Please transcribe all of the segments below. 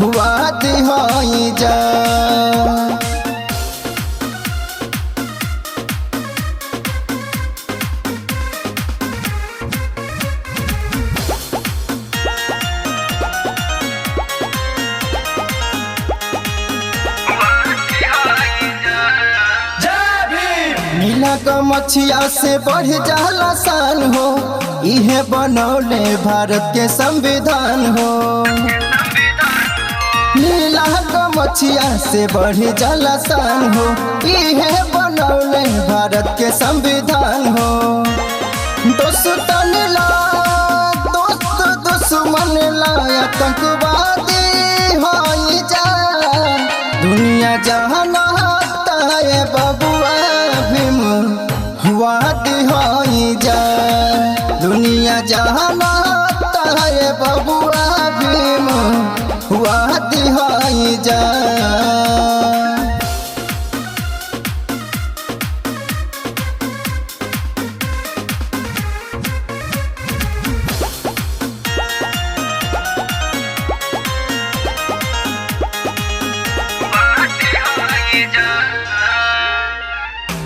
हुआ दिहाई जा। नीला गमछिया से बढ़ जाला शान हो, इहे बनौले भारत के संविधान हो। नीला गमछिया से बढ़ जाला शान हो, इहे बनौले भारत के संविधान हो। दोस्तन ला दोस्त दुश्मन ला आतंकवादी होई जा। दुनिया जहान है बबुआ भीम हुआ दिहाई जा। दुनिया जहान है बबुआ भीम हुआ दिहाई जा।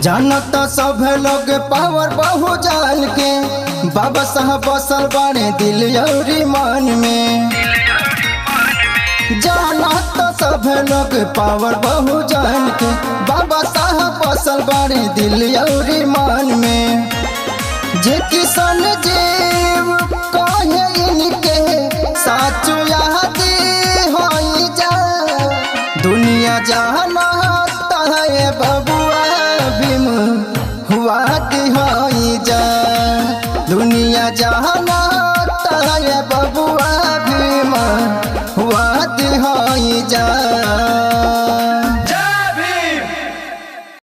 जानत सब लोग पावर बहु जान के, बाबा साहब बसल बाड़े दिल और मन में। जानत सब लोग पावर बहु जान के, बाबा साहब बसल बाड़े दिल और मन में। जे किसान जीव कहे इनके साचो यादी होई जा। दुनिया जानत है बबुआ भीम हुआ दिहाई जा। दुनिया जहानत है बबुआ भीम हुआ दिहाई जा।